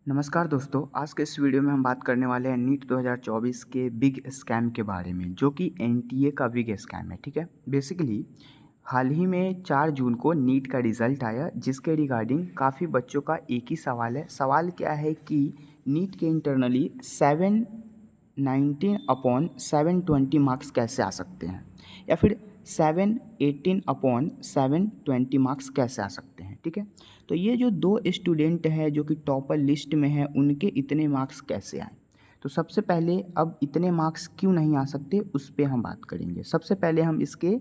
नमस्कार दोस्तों, आज के इस वीडियो में हम बात करने वाले हैं नीट 2024 के बिग स्कैम के बारे में, जो कि एनटीए का बिग स्कैम है। ठीक है, बेसिकली हाल ही में 4 जून को नीट का रिज़ल्ट आया, जिसके रिगार्डिंग काफ़ी बच्चों का एक ही सवाल है। सवाल क्या है कि नीट के इंटरनली 719 अपॉन 720 मार्क्स कैसे आ सकते हैं, या फिर 718 अपॉन 720 मार्क्स कैसे आ सकते हैं। ठीक है, तो ये जो 2 स्टूडेंट हैं जो कि टॉपर लिस्ट में हैं, उनके इतने मार्क्स कैसे आए। तो सबसे पहले अब इतने मार्क्स क्यों नहीं आ सकते, उस पे हम बात करेंगे। सबसे पहले हम इसके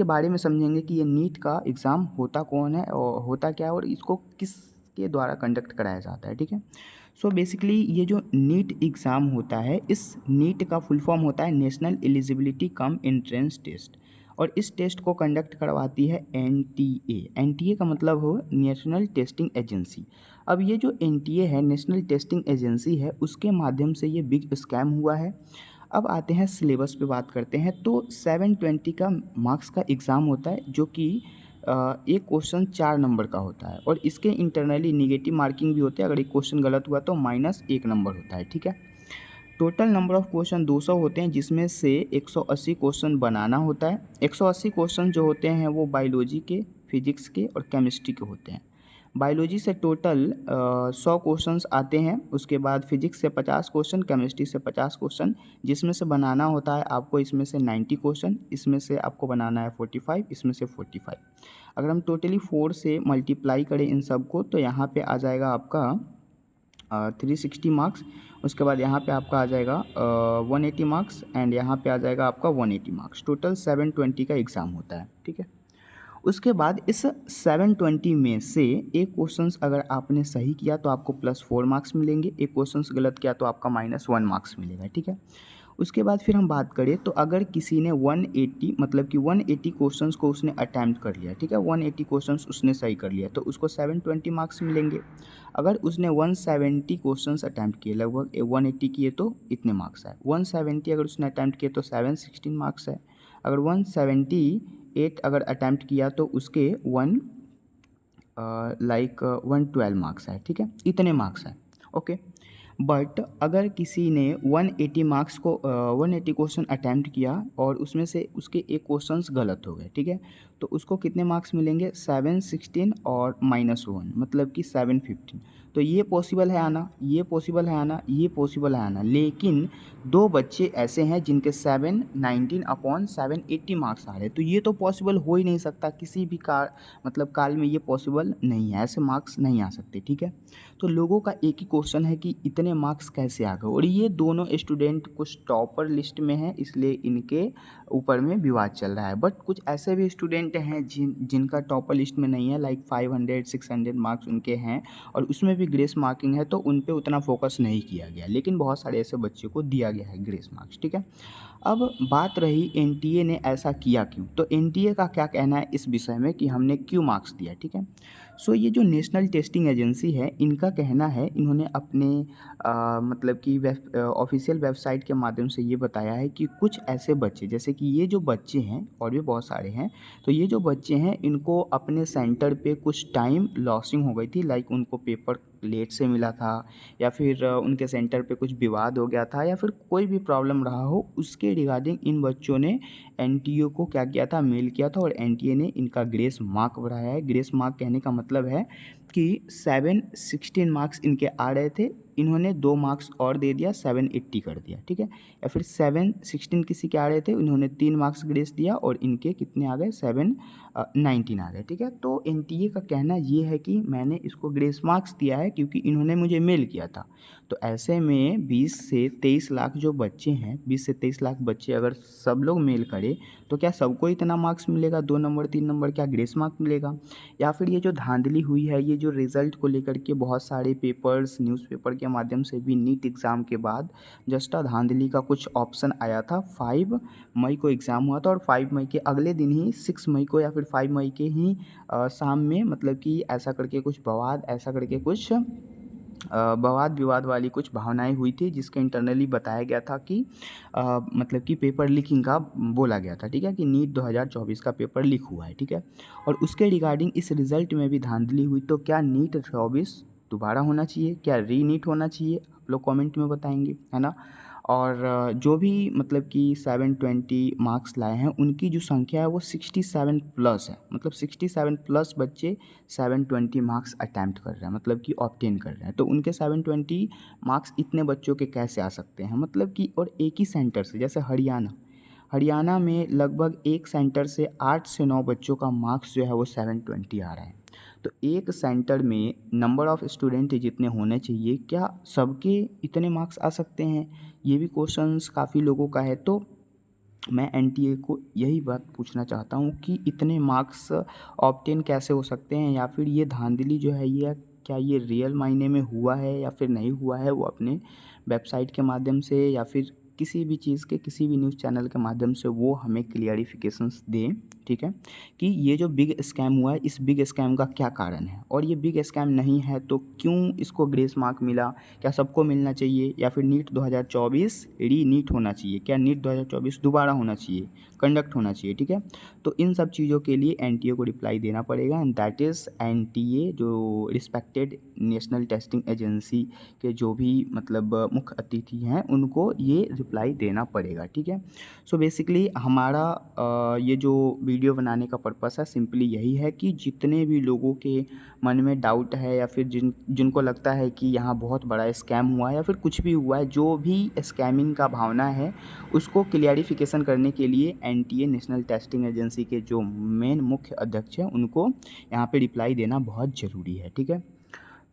बारे में समझेंगे कि ये नीट का एग्ज़ाम होता कौन है और होता क्या है, और इसको किसके द्वारा कंडक्ट कराया जाता है। ठीक है, सो बेसिकली ये जो नीट एग्ज़ाम होता है, इस नीट का फुल फॉर्म होता है national eligibility cum entrance test, और इस टेस्ट को कंडक्ट करवाती है एनटीए। एनटीए का मतलब हो नेशनल टेस्टिंग एजेंसी। अब ये जो एनटीए है, नेशनल टेस्टिंग एजेंसी है, उसके माध्यम से ये बिग स्कैम हुआ है। अब आते हैं सिलेबस पे बात करते हैं। तो 720 का मार्क्स का एग्ज़ाम होता है, जो कि एक क्वेश्चन 4 नंबर का होता है, और इसके इंटरनली निगेटिव मार्किंग भी होते हैं। अगर एक क्वेश्चन गलत हुआ तो -1 नंबर होता है। ठीक है, टोटल नंबर ऑफ़ क्वेश्चन 200 होते हैं, जिसमें से 180 क्वेश्चन बनाना होता है। 180 क्वेश्चन जो होते हैं वो बायोलॉजी के, फिजिक्स के और केमिस्ट्री के होते हैं। बायोलॉजी से टोटल 100 क्वेश्चंस आते हैं। उसके बाद फिजिक्स से 50 क्वेश्चन, केमिस्ट्री से 50 क्वेश्चन, जिसमें से बनाना होता है आपको इसमें से 90 क्वेश्चन, इसमें से आपको बनाना है 45, इसमें से 45। अगर हम टोटली 4 से मल्टीप्लाई करें इन सब को, तो यहाँ पे आ जाएगा आपका 360 मार्क्स। उसके बाद यहाँ पे आपका आ जाएगा 180 मार्क्स, एंड यहाँ पे आ जाएगा आपका 180 मार्क्स। टोटल 720 का एग्ज़ाम होता है। ठीक है, उसके बाद इस 720 में से एक क्वेश्चंस अगर आपने सही किया तो आपको +4 मार्क्स मिलेंगे, एक क्वेश्चंस गलत किया तो आपका -1 मार्क्स मिलेगा। ठीक है, उसके बाद फिर हम बात करें तो अगर किसी ने 180 मतलब कि 180 क्वेश्चंस को उसने अटैम्प्ट कर लिया, ठीक है, 180 क्वेश्चंस उसने सही कर लिया, तो उसको 720 मार्क्स मिलेंगे। अगर उसने 170 क्वेश्चंस अटैम्प्ट किए, लगभग 180 किए, तो इतने मार्क्स आए। 170 अगर उसने अटैम्प्ट किए तो 716 मार्क्स है। अगर 178 अगर अटैम्प्ट किया तो उसके 112 मार्क्स आए। ठीक है, इतने मार्क्स आए। ओके, बट अगर किसी ने 180 मार्क्स को 180 क्वेश्चन अटैम्प्ट किया और उसमें से उसके एक क्वेश्चंस गलत हो गए, ठीक है, तो उसको कितने मार्क्स मिलेंगे? 716 और -1 मतलब कि 715। तो ये पॉसिबल है आना, ये पॉसिबल है आना, ये पॉसिबल है आना, लेकिन 2 बच्चे ऐसे हैं जिनके 719 अपॉन 780 मार्क्स आ रहे हैं। तो ये तो पॉसिबल हो ही नहीं सकता, किसी भी काल में ये पॉसिबल नहीं है, ऐसे मार्क्स नहीं आ सकते। ठीक है, तो लोगों का एक ही क्वेश्चन है कि इतने मार्क्स कैसे आ गए, और ये दोनों स्टूडेंट कुछ टॉपर लिस्ट में हैं, इसलिए इनके ऊपर में विवाद चल रहा है। बट कुछ ऐसे भी स्टूडेंट हैं जिनका टॉपर लिस्ट में नहीं है, लाइक 500 600 मार्क्स उनके हैं, और उसमें भी ग्रेस मार्किंग है, तो उन पे उतना फोकस नहीं किया गया, लेकिन बहुत सारे ऐसे बच्चे को दिया गया है ग्रेस मार्क्स। ठीक है, अब बात रही एनटीए ने ऐसा किया क्यों, तो एनटीए का क्या कहना है इस विषय में कि हमने क्यों मार्क्स दिया। ठीक है, सो ये जो नेशनल टेस्टिंग एजेंसी है, इनका कहना है, इन्होंने अपने मतलब कि ऑफिशियल वेबसाइट के माध्यम से ये बताया है कि कुछ ऐसे बच्चे, जैसे कि ये जो बच्चे हैं और भी बहुत सारे हैं, तो ये जो बच्चे हैं इनको अपने सेंटर पे कुछ टाइम लॉसिंग हो गई थी, लाइक उनको पेपर लेट से मिला था, या फिर उनके सेंटर पे कुछ विवाद हो गया था, या फिर कोई भी प्रॉब्लम रहा हो, उसके रिगार्डिंग इन बच्चों ने एनटीए को क्या किया था, मेल किया था, और एनटीए ने इनका ग्रेस मार्क बढ़ाया है। ग्रेस मार्क कहने का मतलब है कि 716 मार्क्स इनके आ रहे थे, इन्होंने 2 मार्क्स और दे दिया, 780 कर दिया। ठीक है, या फिर 716 किसी के आ रहे थे, इन्होंने 3 मार्क्स ग्रेस दिया, और इनके कितने आ गए, 719 आ गए। ठीक है, तो एनटीए का कहना ये है कि मैंने इसको ग्रेस मार्क्स दिया है क्योंकि इन्होंने मुझे मेल किया था। तो ऐसे में 20 से 23 लाख जो बच्चे हैं, 20 से 23 लाख बच्चे अगर सब लोग मेल करें, तो क्या सबको इतना मार्क्स मिलेगा? 2 नंबर 3 नंबर क्या ग्रेस मार्क मिलेगा? या फिर ये जो धांधली हुई है, ये जो रिज़ल्ट को लेकर के बहुत सारे पेपर्स, न्यूज़पेपर के माध्यम से भी नीट एग्ज़ाम के बाद जस्ट धांधली का कुछ ऑप्शन आया था। 5 मई को एग्ज़ाम हुआ था, और 5 मई के अगले दिन ही 6 मई को, या फिर 5 मई के ही शाम में, मतलब कि ऐसा करके कुछ बवाद, ऐसा करके कुछ वाद विवाद वाली कुछ भावनाएं हुई थी, जिसके इंटरनली बताया गया था कि मतलब कि पेपर लीकिंग का बोला गया था। ठीक है, कि नीट 2024 का पेपर लीक हुआ है। ठीक है, और उसके रिगार्डिंग इस रिज़ल्ट में भी धांधली हुई। तो क्या नीट 24 दोबारा होना चाहिए, क्या रीनीट होना चाहिए, आप लोग कमेंट में बताएंगे, है ना। और जो भी मतलब कि 720 मार्क्स लाए हैं उनकी जो संख्या है वो 67 प्लस है, मतलब 67 प्लस बच्चे 720 मार्क्स अटैम्प्ट कर रहे हैं, मतलब कि ऑब्टेन कर रहे हैं। तो उनके 720 मार्क्स इतने बच्चों के कैसे आ सकते हैं, मतलब कि और एक ही सेंटर से, जैसे हरियाणा में लगभग एक सेंटर से 8 से 9 बच्चों का मार्क्स जो है वो 720 आ रहा है। तो एक सेंटर में नंबर ऑफ़ स्टूडेंट जितने होने चाहिए, क्या सबके इतने मार्क्स आ सकते हैं? ये भी क्वेश्चंस काफ़ी लोगों का है। तो मैं एनटीए को यही बात पूछना चाहता हूँ कि इतने मार्क्स ऑब्टेन कैसे हो सकते हैं, या फिर ये धांधली जो है ये क्या ये रियल मायने में हुआ है या फिर नहीं हुआ है, वो अपने वेबसाइट के माध्यम से या फिर किसी भी चीज़ के किसी भी न्यूज़ चैनल के माध्यम से वो हमें क्लियरिफिकेशंस दें, ठीक है, कि ये जो बिग स्कैम हुआ है इस बिग स्कैम का क्या कारण है, और ये बिग स्कैम नहीं है तो क्यों इसको ग्रेस मार्क मिला, क्या सबको मिलना चाहिए, या फिर नीट 2024 रीनीट होना चाहिए, क्या नीट 2024 दोबारा होना चाहिए, कंडक्ट होना चाहिए, ठीक है। तो इन सब चीज़ों के लिए एनटीए को रिप्लाई देना पड़ेगा, एंड दैट इज़ एनटीए जो रिस्पेक्टेड नेशनल टेस्टिंग एजेंसी के जो भी मतलब मुख्य अतिथि हैं उनको ये रिप्लाई देना पड़ेगा, ठीक है। सो बेसिकली हमारा ये जो वीडियो बनाने का पर्पस है सिंपली यही है कि जितने भी लोगों के मन में डाउट है या फिर जिनको लगता है कि यहाँ बहुत बड़ा स्कैम हुआ है या फिर कुछ भी हुआ है, जो भी स्कैमिंग का भावना है उसको क्लियरिफिकेशन करने के लिए एनटीए नेशनल टेस्टिंग एजेंसी के जो मेन मुख्य अध्यक्ष हैं उनको यहाँ पे रिप्लाई देना बहुत ज़रूरी है, ठीक है।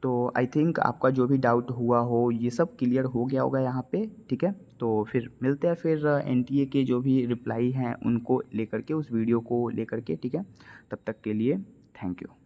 तो आई थिंक आपका जो भी डाउट हुआ हो ये सब क्लियर हो गया होगा यहाँ पे, ठीक है। तो फिर मिलते हैं फिर एनटीए के जो भी रिप्लाई हैं उनको लेकर के, उस वीडियो को लेकर के, ठीक है। तब तक के लिए थैंक यू।